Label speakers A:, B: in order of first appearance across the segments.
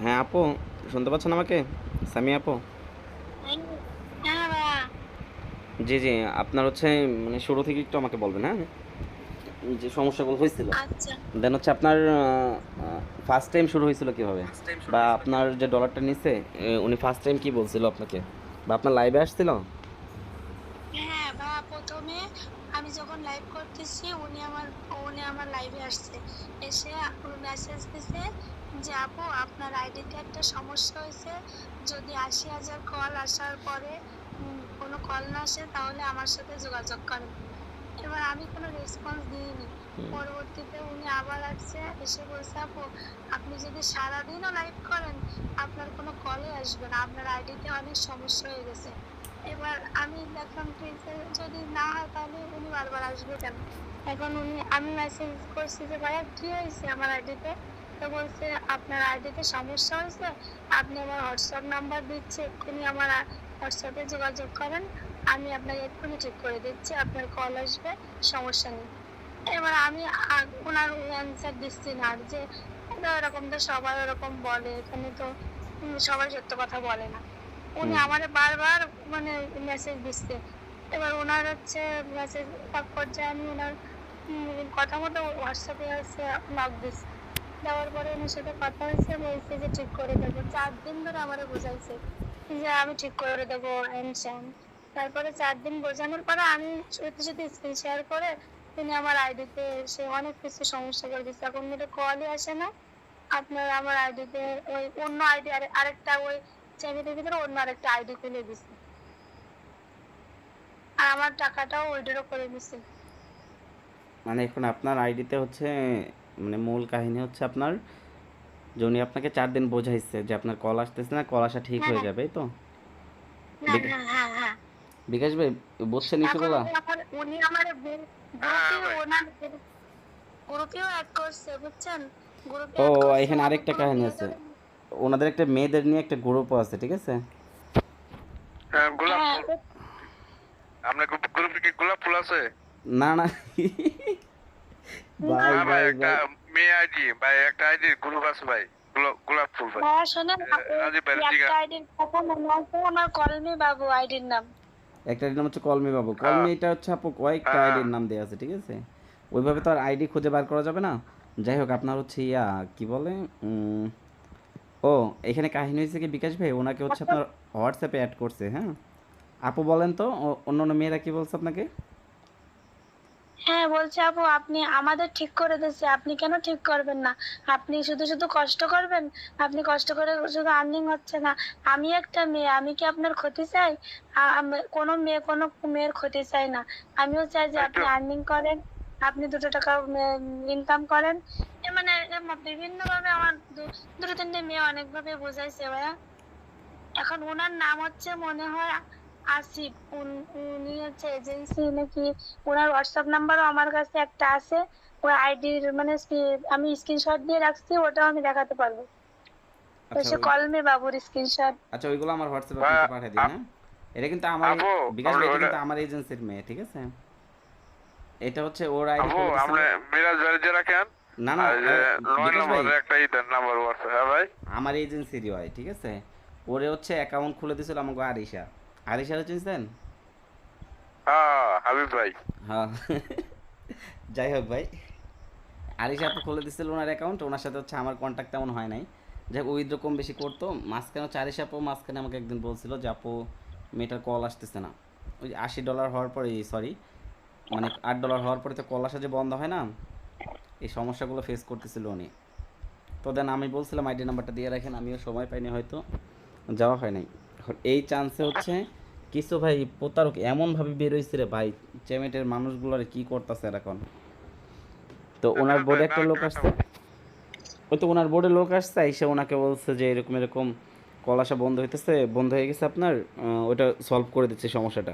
A: হ্যাঁ আপু, শুনতে পাচ্ছেন আমাকে? সামিয়া আপু?
B: হ্যাঁ ভাইয়া।
A: জি জি। আপনার হচ্ছে মানে শুরু থেকে একটু আমাকে বলবেন, হ্যাঁ, যে সমস্যাগুলো হয়েছিল।
B: আচ্ছা।
A: দেন হচ্ছে আপনার ফার্স্ট টাইম শুরু হয়েছিল কিভাবে, বা আপনার যে ডলারটা নিছে উনি ফার্স্ট টাইম কি বলছিল আপনাকে, বা আপনার লাইভে আসছিল?
B: হ্যাঁ ভাইয়া, প্রথমে আমি যখন লাইভ করতেছি উনি আমার লাইভে আসছে। এসে মেসেজ দিছে যে আপু আপনার আইডিতে একটা সমস্যা হয়েছে। যদি ৮০,০০০ কল আসার পরে কোনো কল না আসে তাহলে আমার সাথে যোগাযোগ করেন। এবার আমি কোনো রেসপন্স দিইনি। পরবর্তীতে উনি আবার আসছে, এসে বলছে আপু আপনি যদি সারাদিনও লাইভ করেন আপনার কোনো কলই আসবে না, আপনার আইডিতে অনেক সমস্যা হয়ে গেছে। এবার আমি দেখলাম কি যে যদি না হয় তাহলে উনি বারবার আসবে কেন। এখন আমি মেসেজ করছি যে ভাইয়া কি হয়েছে আমার আইডিতে। তো বলছে আপনার আইডিতে সমস্যা হয়েছে, আপনি আমার হোয়াটসঅ্যাপ নাম্বার দিচ্ছি, এক্ষুনি আমার হোয়াটসঅ্যাপে যোগাযোগ করেন, আমি আপনাকে এক্ষুনি ঠিক করে দিচ্ছি, আপনার কল আসবে, সমস্যা নেই। এবার আমি ওনার অ্যান্সার দিচ্ছি না যে এরকম তো সবাই ওরকম বলে, এখানে তো সবাই সত্য কথা বলে না। উনি
A: হুম।
B: আমারে বারবার মানে মেসেজ দিচ্ছে। এবার ওনার হচ্ছে মেসেজ এক পর্যায়ে আমি ওনার কথা মতো হোয়াটসঅ্যাপে হচ্ছে নক দিচ্ছি। দেওয়ার পরে ওনার সাথে কথা হয়েছে, বলছে যে ঠিক করে দেবো। ৪ দিন ধরে আমারে বোঝাইছে যে আমি ঠিক করে দেবো হ্যান স্যান। তারপরে ৪ দিন বোঝানোর পরে আমি সত্যি সত্যি স্ক্রিন শেয়ার করে তিনি আমার আইডিতে সে অনেক কিছু সমস্যা করে দিচ্ছে। এখন মেয়েটা কলই আসে না। আপনার আমার আইডিতে ওই অন্য আইডি আরেকটা ওই চ্যানেলের ভিতরে অন্য আরেকটা আইডি খুলে দিছে। আর আমার টাকাটাও উইথড্র করে দিছে।
A: মানে এখন আপনার আইডিতে হচ্ছে মানে মূল কাহিনী হচ্ছে আপনার, যে উনি আপনাকে 4 দিন বোঝাইছে যে আপনার কল আসতেছে না, কল আসা ঠিক
B: হ্যাঁ
A: হয়ে যাবে, এই তো?
B: হ্যাঁ
A: বিকা-
B: হ্যাঁ হ্যাঁ হ্যাঁ।
A: বিকাশ ভাই, বুঝছেন
B: এখন
A: ইস্যুগুলা?
B: উনি আমার গ্রুপে ওনার গ্রুপেও অ্যাড করছে, বুঝছেন? গ্রুপে
A: ও,
B: অ্যাড করছে,
A: এখানে
B: আমি
A: আরেকটা
B: পুরো
A: কাহিনী আছে।
B: মেয়েদের।
A: ওনাদের একটা মেয়েদের নিয়ে একটা গ্রুপও আছে, ঠিক আছে?
C: হ্যাঁ, গোলাপ
B: হ্যাঁ
C: ফুল। আপনার গ্রুপে কি গোলাপ ফুল আছে?
A: না না।
B: না
A: ভাই
C: না ভাই,
A: ভাই
C: একটা
A: ভাই।
C: মেয়ে আইডি ভাই, একটা আইডি গ্রুপ আছে ভাই, গোলাপ ফুল ভাই।
B: ভাইয়া শোনেন,
C: রাজীব ভাই জিগা।
B: একটা আইডির কথা মনে আছে আমার, কলমি বাবু আইডির নাম।
A: একটা আইডির নাম হচ্ছে কলমি বাবু।
C: হ্যাঁ
A: কলমি এটা হচ্ছে আপু কয়েকটা
C: হ্যাঁ
A: আইডির নাম দেওয়া আছে, ঠিক আছে? ওইভাবে তো আর আইডি খুঁজে বার করা যাবে না। যাই হোক, আপনার হচ্ছে ইয়া কি বলে, ও, এখানে কাহিনী হয়েছে কি, বিকাশ ভাই ওনাকে হচ্ছে
B: আচ্ছা।
A: আপনার হোয়াটসঅ্যাপে অ্যাড করছে, হ্যাঁ। আপু বলেন তো, অন্য অন্য মেয়েরা কি বলছে আপনাকে?
B: হ্যাঁ বলছে আপু আপনি আমাদের ঠিক করে দিচ্ছে, আপনি কেন ঠিক করবেন না? আপনি শুধু শুধু কষ্ট করবেন, আপনি কষ্ট করে শুধু আর্নিং হচ্ছে না। আমি একটা মেয়ে, আমি কি আপনার ক্ষতি চাই? কোনো মেয়ে কোনো মেয়ের ক্ষতি চাই না। আমিও চাই যে
C: একটু।
B: আপনি আর্নিং করেন, আপনি 2টা টাকা ইনকাম করেন। মানে বিভিন্ন ভাবে আমার দুটো তিনটে মেয়ে অনেকভাবে বোঝাইছে ভাইয়া। এখন ওনার নাম হচ্ছে মনে হয় আসিফ। উনি হচ্ছে এজেন্সি নাকি। ওনার হোয়াটসঅ্যাপ নাম্বারও আমার কাছে একটা আছে। ওই আইডির মানে আমি স্ক্রিনশট দিয়ে রাখছি, ওটাও আমি দেখাতে পারবো। তো
A: আচ্ছা
B: সে
A: ওই,
B: কলমে বাবুর স্ক্রিনশট।
A: আচ্ছা ওইগুলো আমার হোয়াটসঅ্যাপে
C: ভাই,
A: আপনাকে পাঠিয়ে দিন,
C: আপ-
A: হ্যাঁ। এটা কিন্তু আমার
C: আপু
A: বিকাশ
C: আপনি
A: ভাই, এটা
C: ওটা।
A: কিন্তু আমার এজেন্সির মেয়ে, ঠিক আছে? এটা হচ্ছে ওর আইডি
C: আপু
A: খুলে দিছিল।
C: আপনি মিরাজ ভাই যে রাখেন।
A: না না,
C: আর যে 9
A: বিকাশ ভাই
C: নম্বরের একটা ইদের নাম্বার আছে, হ্যাঁ ভাই।
A: আমার এজেন্সিরই হয়, ঠিক আছে? ওরে হচ্ছে অ্যাকাউন্ট খুলে দিছিল আমাকে আরিশা। আরিশারে চিনছেন?
C: হ্যাঁ হাবিব ভাই।
A: হ্যাঁ। যাই হোক ভাই, আরিশা আপু খুলে দিছিল ওনার অ্যাকাউন্ট, ওনার সাথে হচ্ছে আমার কন্ট্যাক্ট তেমন হয় নাই। যাই হোক, উইথড্র কম বেশি করতো মাঝখানে হচ্ছে। আরিশা আপু মাঝখানে আমাকে একদিন বলছিল যে আপু মেয়েটার কল আসতেছে না। ওই যে $80 হওয়ার পরে, সরি মানে $8 হওয়ার পরে তো কল আসা যে বন্ধ হয় না, এই সমস্যাগুলো ফেস করতেছিল উনি। তো দেন আমি বলছিলাম আইডি নাম্বারটা দিয়ে রাখেন, আমিও সময় পাইনি হয়তো, যাওয়া হয় নাই। এখন এই চান্সে হচ্ছে কিছু ভাই প্রতারক এমনভাবে বের হয়েছে রে ভাই, চেমেটের মানুষগুলোর কি করতেছে এখন। তো ওনার
C: মিরাজ ভাই
A: বোর্ডে
C: না
A: একটা লোক
C: একটা
A: আসছে, ওই তো ওনার বোর্ডে লোক আসছে, এসে ওনাকে বলছে যে এরকম এরকম কল আসা বন্ধ হইতেছে, বন্ধ হয়ে গেছে আপনার, ওইটা সলভ করে দিচ্ছে সমস্যাটা।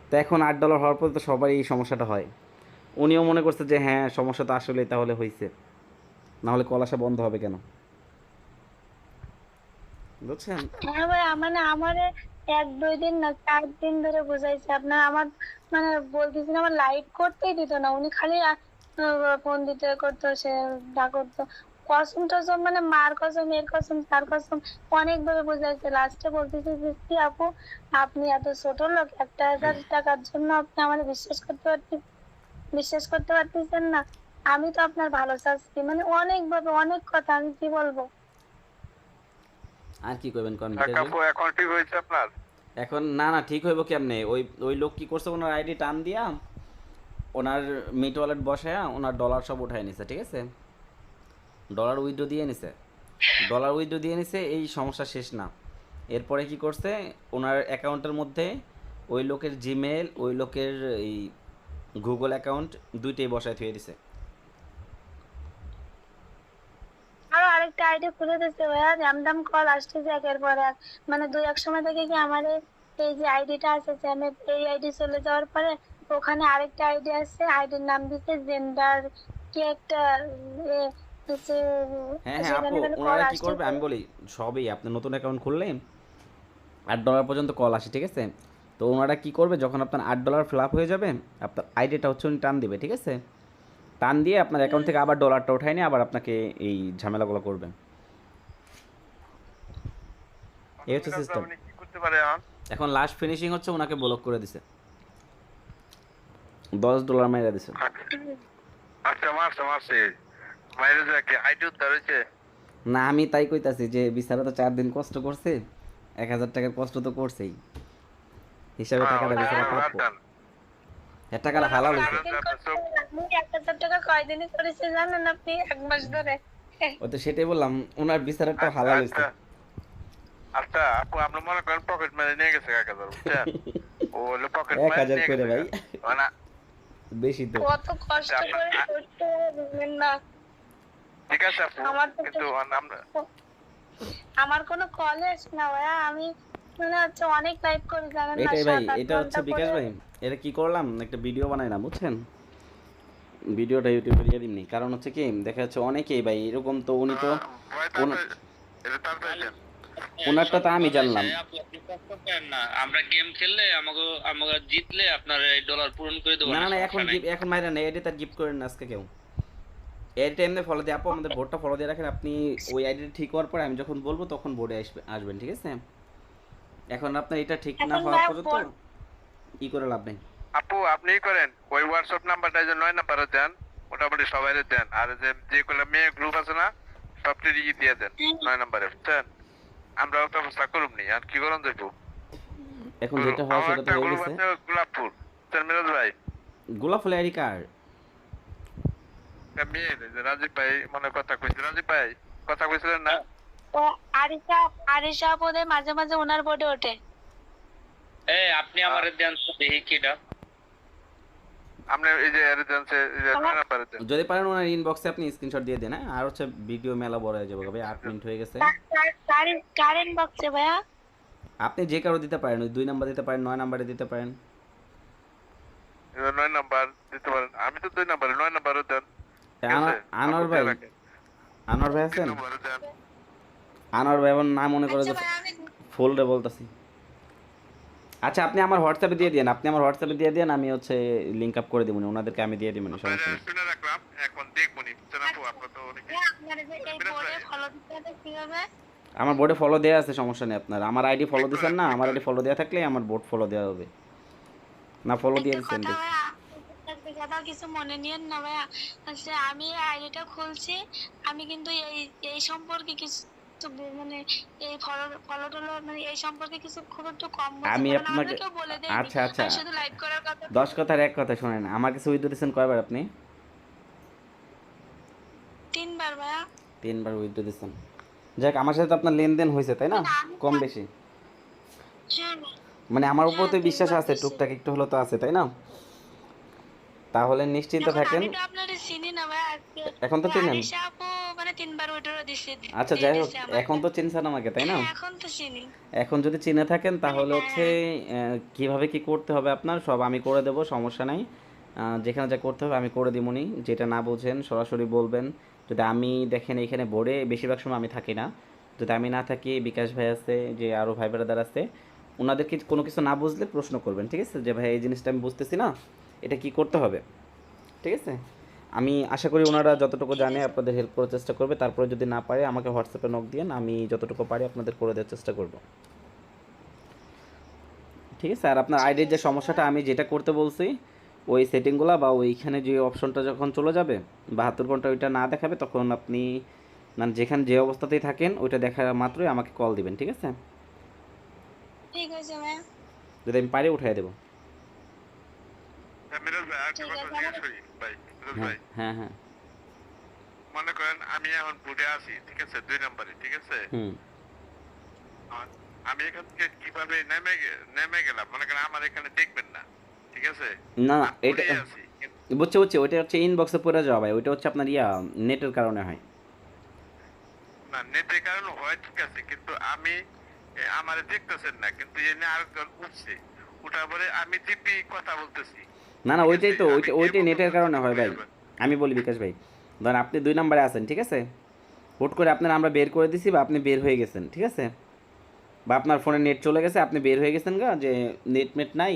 A: তো এখন $8 হওয়ার পর তো সবারই এই সমস্যাটা হয়। উনিও মনে করছে যে হ্যাঁ সমস্যা তো আসলেই তাহলে হয়েছে, না হলে কল আসা বন্ধ হবে কেন, বুঝছেন?
B: হ্যাঁ ভাই, মানে আমারে 1-2 দিন না 4 দিন ধরে বুঝাইছে আপনার। আমার মানে বলতেছি না, আমার লাইভ করতেই দিত না। উনি খালি ফোন দিতে করতো, সে করতো। কসম টসম মানে মার কসম, এর কসম, তার কসম অনেকভাবে বোঝাইছে। লাস্টে বলতেছে যে কি আপু আপনি এত ছোট লোক, 1,000 টাকার জন্য আপনি আমার বিশ্বাস করতে পারতেছেন না। আমি তো আপনার ভালো চাচ্ছি, মানে অনেকভাবে অনেক কথা, আমি কি বলবো।
A: আর কি করবেন কোন বিকাশ ভাই?
C: আপু এখন ঠিক হয়েছে আপনার?
A: এখন না না, ঠিক হইব কেমনে? ওই ওই লোক কি করছে, ওনার আইডি টান দিয়া ওনার মিট ওয়ালেট বসায়া ওনার ডলার সব উঠায় নিছে, ঠিক আছে? ডলার উইথড্র দিয়ে নিছে, ডলার উইথড্র দিয়ে নিছে। এই সমস্যা শেষ না, এরপরে কি করছে, ওনার অ্যাকাউন্টের মধ্যে ওই লোকের জিমেল, ওই লোকের এই গুগল অ্যাকাউন্ট দুইটাই বসায় থুয়ে দিছে।
B: আরো আরেকটা আইডি খুলে দিচ্ছে ভাইয়া, র্যামডাম কল আসতেছে একের পর এক। মানে 2-1 সময় থেকে কি আমার এই যে আইডিটা আছে, আমি এই আইডি চলে যাওয়ার পরে ওখানে আরেকটা আইডি আছে, আইডির নাম দিচ্ছে জেন্ডার কি একটা এ, হচ্ছে
A: হ্যাঁ হ্যাঁ
B: সেখানে
A: আপু,
B: মানে কল
A: ওনারা কি করবে
B: আসতেছে।
A: আমি বলি, সবই আপনি নতুন অ্যাকাউন্ট খুললেন, $8 পর্যন্ত কল আসে, ঠিক আছে? তো ওনারা কি করবে, যখন আপনার $8 ফিল আপ হয়ে যাবে, আপনার আইডিটা হচ্ছে উনি টান দিবে, ঠিক আছে? টান দিয়ে আপনার অ্যাকাউন্ট থেকে আবার ডলারটা উঠায় নিয়ে আবার আপনাকে এই ঝামেলাগুলো করবেন। এই হচ্ছে সিস্টেম।
C: উনি কি করতে পারে এখন?
A: এখন লাস্ট ফিনিশিং হচ্ছে ওনাকে ব্লক করে দিছে, $10 মেরে দিছে।
C: আচ্ছা মারছে মারছে বাইরে যা কি আইডি উদ্ধার হয়েছে?
A: না আমি তাই কইতাছি যে বিচারা তো 4 দিন কষ্ট করছে, 1,000 টাকার কষ্ট তো করছেই, হিসাবে টাকাটা
C: ওটা
A: বিচারা
C: হলো
A: প্রাপ্য,
C: রাতান।
A: এর টাকাটা হালাল হয়েছে।
B: কয়দিন করছে? আপনি 1,000 টাকা কয়দিনই করেছে জানেন আপনি? 1 মাস ধরে।
A: ও তো সেটাই বললাম, ওনার বিচারটা হালাল হয়েছে।
C: আচ্ছা আচ্ছা আপু আপনি মনে করেন পকেট মারি নিয়ে গেছে 1,000, বুঝছেন? ও হলো পকেট মারি
A: 1,000
C: নিয়ে
A: করে
C: গেছে
A: ভাই,
C: মানে
A: বেশি তো।
B: কত কষ্ট করে করতে হবে না।
C: ঠিক আছে আপু,
B: আমার তো
C: কিন্তু আমরা
B: আমার কোনো কল আসে না ভাইয়া, আমি মানে হচ্ছে অনেক লাইভ করি জানেন না,
A: এটাই ভাই,
B: 7-8
A: এটা হচ্ছে
B: ঘন্টা
A: বিকাশ
B: করে।
A: ভাই, এটা কি করলাম, একটা ভিডিও বানাইলাম বুঝছেন, ভিডিওটা ইউটিউবে দিয়ে দিমনি। কারণ হচ্ছে কি, দেখা যাচ্ছে অনেকেই ভাই এরকম, তো উনি তো
C: ভয়
A: ওনা-
C: এটা তাড়াতাড়ি দেন।
A: ওনারটা তো আমি জানলাম।
D: আপনি কষ্ট করেন না, আমরা গেম খেললে আমাকে আমাকে জিতলে আপনার এই ডলার পূরণ করে দেবো।
A: না না না, এখন এখন মাইরা নেই, এডিট আর গিফট করেন না আজকে কেউ। এডিট এমনি ফলো দিয়ে আপু, আমাদের বোর্ডটা ফলো দিয়ে রাখেন আপনি। ওই আইডিটা ঠিক হওয়ার পরে আমি যখন বলবো তখন বোর্ডে আসবেন, ঠিক আছে? এখন আপনার এটা ঠিক না
B: এখন
A: হওয়া
B: ভাইয়া
A: পর্যন্ত ই করে লাভ নেই।
C: আপু আপনিই করেন, ওই হোয়াটসঅ্যাপ নাম্বারটা যে 9 নাম্বারে দেন, মোটামুটি সবাইরে দেন। আর যেগুলো মেয়ে গ্রুপ আছে না, সবটিরই দিয়ে দেন 9 নাম্বারে, বুঝছেন? আমরাও তো অবস্থা করুম নি, আর কি করুন দেখবো।
A: এখন যেটা হওয়া
C: আমার
A: সেটা তো
C: একটা
A: হয়ে
C: গ্রুপ
A: গেছে।
C: আছে গোলাপপুর, বুঝছেন মিরাজ ভাই?
A: গোলাপ ফুল আইডি কার্ড।
C: একটা মেয়ে যে রাজীব ভাই মনে কথা কইছে, রাজীব ভাই কথা কইছিলেন না?
B: ও আরিশা আপদে মাঝে মাঝে ওনার বোর্ডে ওঠে।
D: আপনি আমার দেন তো দেখি কিটা।
C: আপনি এই যে এর এই যে 9 নাম্বারে দেন।
A: যদি পারেন ওনার ইনবক্সে আপনি স্ক্রিনশট দিয়ে দেন। হ্যাঁ, আর হচ্ছে ভিডিও মেলা বড় হয়ে যাবে ভাই, 8 মিনিট হয়ে গেছে।
B: কারেন্ট বক্সে ভাইয়া।
A: আপনি যে কারো দিতে পারেন, ওই 2 নাম্বার দিতে পারেন, 9 নাম্বারে দিতে পারেন।
C: 9 নাম্বার দিতে পারেন, আমি তো 2 নাম্বারে, 9 নাম্বারে দেন। ঠিক আছে?
A: আনোয়ার ভাই, আনোয়ার ভাই
C: 3
A: আছেন?
C: নাম্বারে দেন।
A: আনোয়ার ভাই, আমার না মনে করে
B: আচ্ছা
A: যে
B: ভাইয়া আমি
A: ফুলরে বলতাছি। আচ্ছা আপনি আমার হোয়াটসঅ্যাপে দিয়ে দেন, আপনি আমার হোয়াটসঅ্যাপে দিয়ে দেন, আমি হচ্ছে লিংক আপ করে দিব, ওনাদেরকে আমি দিয়ে দিব, সমস্যা নেই।
C: শুনে রাখলাম, এখন দেখবো নি, বুঝছেন আপু? আপনার তো অনেক
B: ভাইয়া, আপনার যে এই বোর্ডে ফলো দিতে হবে কিভাবে?
A: আমার বোর্ডে ফলো দেওয়া আছে, সমস্যা নেই আপনার। আমার আইডি ফলো দিচ্ছেন না, আমার আইডি ফলো দেওয়া থাকলে আমার বোর্ড ফলো দেওয়া হবে না। ফলো দিয়ে
B: একটা
A: দিচ্ছেন
B: কথা
A: দেখ।
B: ভাইয়া, একটা কথা কিছু মনে নিয়েন না ভাইয়া। আচ্ছা আমি আইডিটা খুলছি, আমি কিন্তু এই সম্পর্কে কিছু মানে এই ফলো ফলো টলো মানে এই সম্পর্কে কিছু খুব একটু কম বুঝি,
A: আমি
B: কারণ
A: আপনাকে
B: আমাকেও বলে দেয়
A: আচ্ছা আচ্ছা,
B: আমি শুধু লাইভ করার কথা।
A: 10 কথার এক কথা শোনেন, আমার কাছে উইথড্র দিচ্ছেন কয়বার আপনি?
B: 3 বার ভাইয়া।
A: 3 বার উইথড্র দিচ্ছেন। যাক, আমার সাথে তো আপনার লেনদেন হয়েছে তাই না, কম বেশি?
B: হ্যাঁ
A: মানে আমার উপর তো
B: হ্যাঁ,
A: বিশ্বাস
B: 3 বার
A: আছে,
B: দিছি।
A: টুকটাক একটু হলো তো আছে তাই না? তাহলে নিশ্চিন্ত
B: এখন
A: থাকেন।
B: আমি তো আপনারে চিনি না ভাইয়া,
A: এখন তো চিনেন।
B: আরিশা আপু মানে 3 বার উইড্রো দিছে।
A: আচ্ছা
B: দিয়ে
A: যাই হোক,
B: দিছে আমাকে।
A: এখন তো চিনছেন আমাকে তাই না?
B: হ্যাঁ, এখন তো চিনি।
A: এখন যদি চিনে থাকেন তাহলে
B: হ্যাঁ,
A: হচ্ছে কিভাবে কি করতে হবে আপনার সব আমি করে দেবো, সমস্যা নাই। যেখানে যা করতে হবে আমি করে দিবনি। যেটা না বুঝেন সরাসরি বলবেন। যদি আমি দেখেন এখানে বোর্ডে বেশিরভাগ সময় আমি থাকি না, যদি আমি না থাকি বিকাশ ভাই আছে, যে আরও ভাই ব্রাদার আছে, ওনাদেরকে কোনো কিছু না বুঝলে প্রশ্ন করবেন, ঠিক আছে? যে ভাই এই জিনিসটা আমি বুঝতেছি না, এটা কি করতে হবে, ঠিক আছে? আমি আশা করি ওনারা যতটুকু জানে আপনাদের হেল্প করার চেষ্টা করবে। তারপরে যদি না পারে আমাকে হোয়াটসঅ্যাপে নক দিন, আমি যতটুকু পারি আপনাদের করে দেওয়ার চেষ্টা করব। ঠিক আছে? আর আপনার আইডির যে সমস্যাটা আমি যেটা করতে বলছি ওই সেটিংগুলো বা ওইখানে যে অপশনটা যখন চলে যাবে 72 ঘন্টা ওইটা না দেখাবে, তখন আপনি মানে যেখানে যে অবস্থাতেই থাকেন ওইটা দেখা মাত্রই আমাকে কল দিবেন। ঠিক আছে?
B: ঠিক আছে ভাইয়া।
A: যদি আমি পারি উঠাই দেবো।
C: মিরাজ ভাই আরেকটা
B: ঠিক
C: কথা
B: আছে,
C: জিজ্ঞেস করি ভাই, মিরাজ
A: হ্যাঁ
C: ভাই
A: হ্যাঁ হ্যাঁ।
C: মনে করেন আমি এখন বুটে আছি, ঠিক আছে, 2 নম্বরে, ঠিক আছে।
A: হুম।
C: আর আমি এখান থেকে কিভাবে নেমে গেলাম, মনে করেন আমার এখানে দেখবেন না, ঠিক আছে।
A: না না,
C: আমি
A: এটা
C: বুটেই আছি,
A: বুঝছি বুঝছি, ওইটা হচ্ছে ইনবক্সে পড়ে যাওয়া ভাই, ওইটা হচ্ছে আপনার নেটের কারণে হয়।
C: না নেটের কারণে হয়, ঠিক আছে, কিন্তু আমি আমারে দেখতেছেন না, কিন্তু এনে আরেকজন উঠছে, উঠার পরে আমি জিপি কথা বলতেছি।
A: না না,
C: ঠিক
A: ওইটাই
C: আছে,
A: তো,
C: আমি
A: ওইটাই
C: গেমও
A: নেটের
C: খেলতেছি,
A: কারণে হয় ভাই।
C: বুঝতে পারবেন?
A: আমি বলি বিকাশ ভাই, ধরেন আপনি 2 নম্বরে আছেন, ঠিক আছে, হুট করে আপনার আমরা বের করে দিছি বা আপনি বের হয়ে গেছেন, ঠিক আছে, বা আপনার ফোনে নেট চলে গেছে, আপনি বের হয়ে গেছেন গা, যে নেট মেট নাই,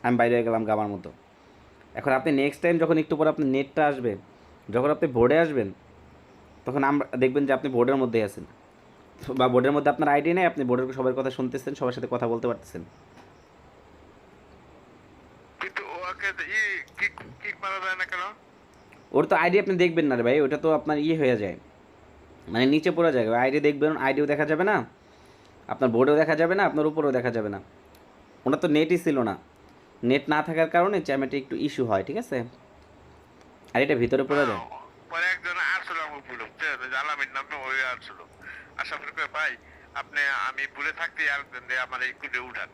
A: আমি বাইরে হয়ে গেলাম গামার মতো। এখন আপনি নেক্সট টাইম যখন একটু পরে আপনার নেটটা আসবে, যখন আপনি বোর্ডে আসবেন, তখন আমরা দেখবেন যে আপনি বোর্ডের মধ্যেই আছেন, বা বোর্ডের মধ্যে আপনার আইডি নেই, আপনি বোর্ডের সবার কথা শুনতেছেন, সবার সাথে কথা বলতে পারতেছেন।
C: কিন্তু ওকে কিক কিক মারা যায় না কেন?
A: ওর তো আইডি আপনি দেখবেন না রে ভাই, ওটা তো আপনার হয়ে যায়, মানে নিচে পড়ে যায়, আইডি দেখবেন, আইডিও দেখা যাবে না, আপনার বোর্ডেও দেখা যাবে না, আপনার উপরেও দেখা যাবে না। ওনার তো নেটই ছিল না, নেট না থাকার কারণে চ্যামেটে একটু ইস্যু হয়, ঠিক আছে, আর এটা ভিতরে পড়ে যায়।
C: পরে একজন আসলো আমার ভুল হচ্ছে, আলামিন নামে ওই আসলো, আশা করি ভাই আপনি আমি ভুলে থাকতে আরেকজন দিয়ে আমার এই কুলে উঠান,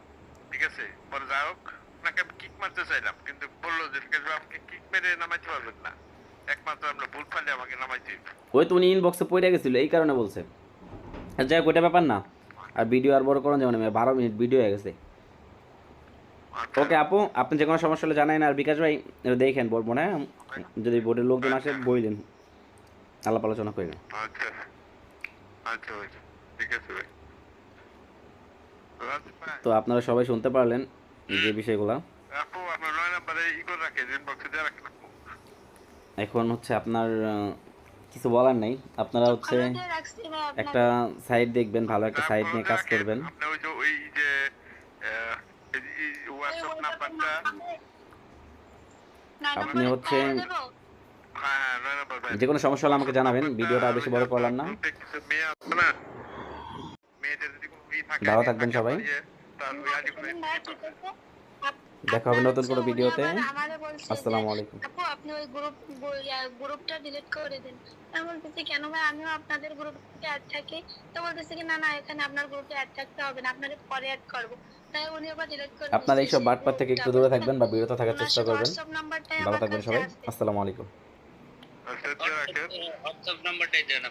C: ঠিক আছে। পরে যাই হোক আপনাকে আমি কিক মারতে চাইলাম, কিন্তু বললো যে ঠিক আছে আমাকে কিক মেরে নামাইতে পারবেন না, একমাত্র আমরা ভুল ফালে আমাকে নামাইতে হবে।
A: ওই তো উনি ইনবক্সে পড়ে গেছিলো এই কারণে বলছে। আর যাই হোক, ওইটা ব্যাপার না, আর ভিডিও আর বড় করেন যেমন 12 মিনিট ভিডিও হয়ে গেছে।
C: আচ্ছা,
A: ওকে আপু, আপনি যে কোনো সমস্যা হলে জানাই না, আর বিকাশ ভাই এটা দেখেন বলবো না, যদি বোর্ডের লোকজন আসে বইলেন, আলাপ আলোচনা করেন।
C: আচ্ছা আচ্ছা ভাই, ঠিক আছে ভাই। রাজীব ভাই,
A: তো আপনারা সবাই শুনতে পারলেন যে বিষয়গুলো।
C: আপু আপনার 9 নম্বরে ই করে রাখেন, ইনবক্সে দিয়ে রাখেন আপু।
A: এখন হচ্ছে আপনার কিছু বলার নাই, আপনারা হচ্ছে
B: আমি দিয়ে রাখছি ভাই আপনার।
A: একটা সাইড দেখবেন, ভালো একটা সাইড নিয়ে কাজ করবেন।
C: আপনি ওই যে হোয়াটসঅ্যাপ নাম্বারটা,
A: আপনি হচ্ছে
C: হ্যাঁ 9 নম্বর ভাই,
A: যে কোনো সমস্যা হলে আমাকে জানাবেন, ভিডিওটা আর বেশি বড় করলাম না।
C: গ্রুপে কিছু মেয়ে আছে না, মেয়েদের যদি কোনো ই থাকে,
A: ভালো থাকবেন সবাই,
C: তার ওই আইডিগুলো
A: দেখা হবে নতুন কোনো ভিডিওতে।
B: আমারে বলছে
A: আসসালামু আলাইকুম।
B: আপু আপনি ওই গ্রুপটা ডিলিট করে দিন। আমি বলতেছি কেন ভাই, আমিও আপনাদের গ্রুপে অ্যাড থাকি। তো বলতেছে কি না না, এখানে আপনার গ্রুপে অ্যাড থাকতে হবে না, আপনাদের পরে অ্যাড করব। তাই উনি আবার ডিলিট করে
A: আপনারা এইসব বাটপার থেকে একটু দূরে থাকবেন বা বিরত থাকার চেষ্টা করবেন।
B: হোয়াটসঅ্যাপ নাম্বারটাই
A: ভালো
B: আমার
A: থাকবেন
B: কাছে
A: সবাই,
B: আছে।
A: আসসালামু আলাইকুম।
C: আচ্ছা রাখেন।
D: হোয়াটসঅ্যাপ নাম্বারটাই দেন।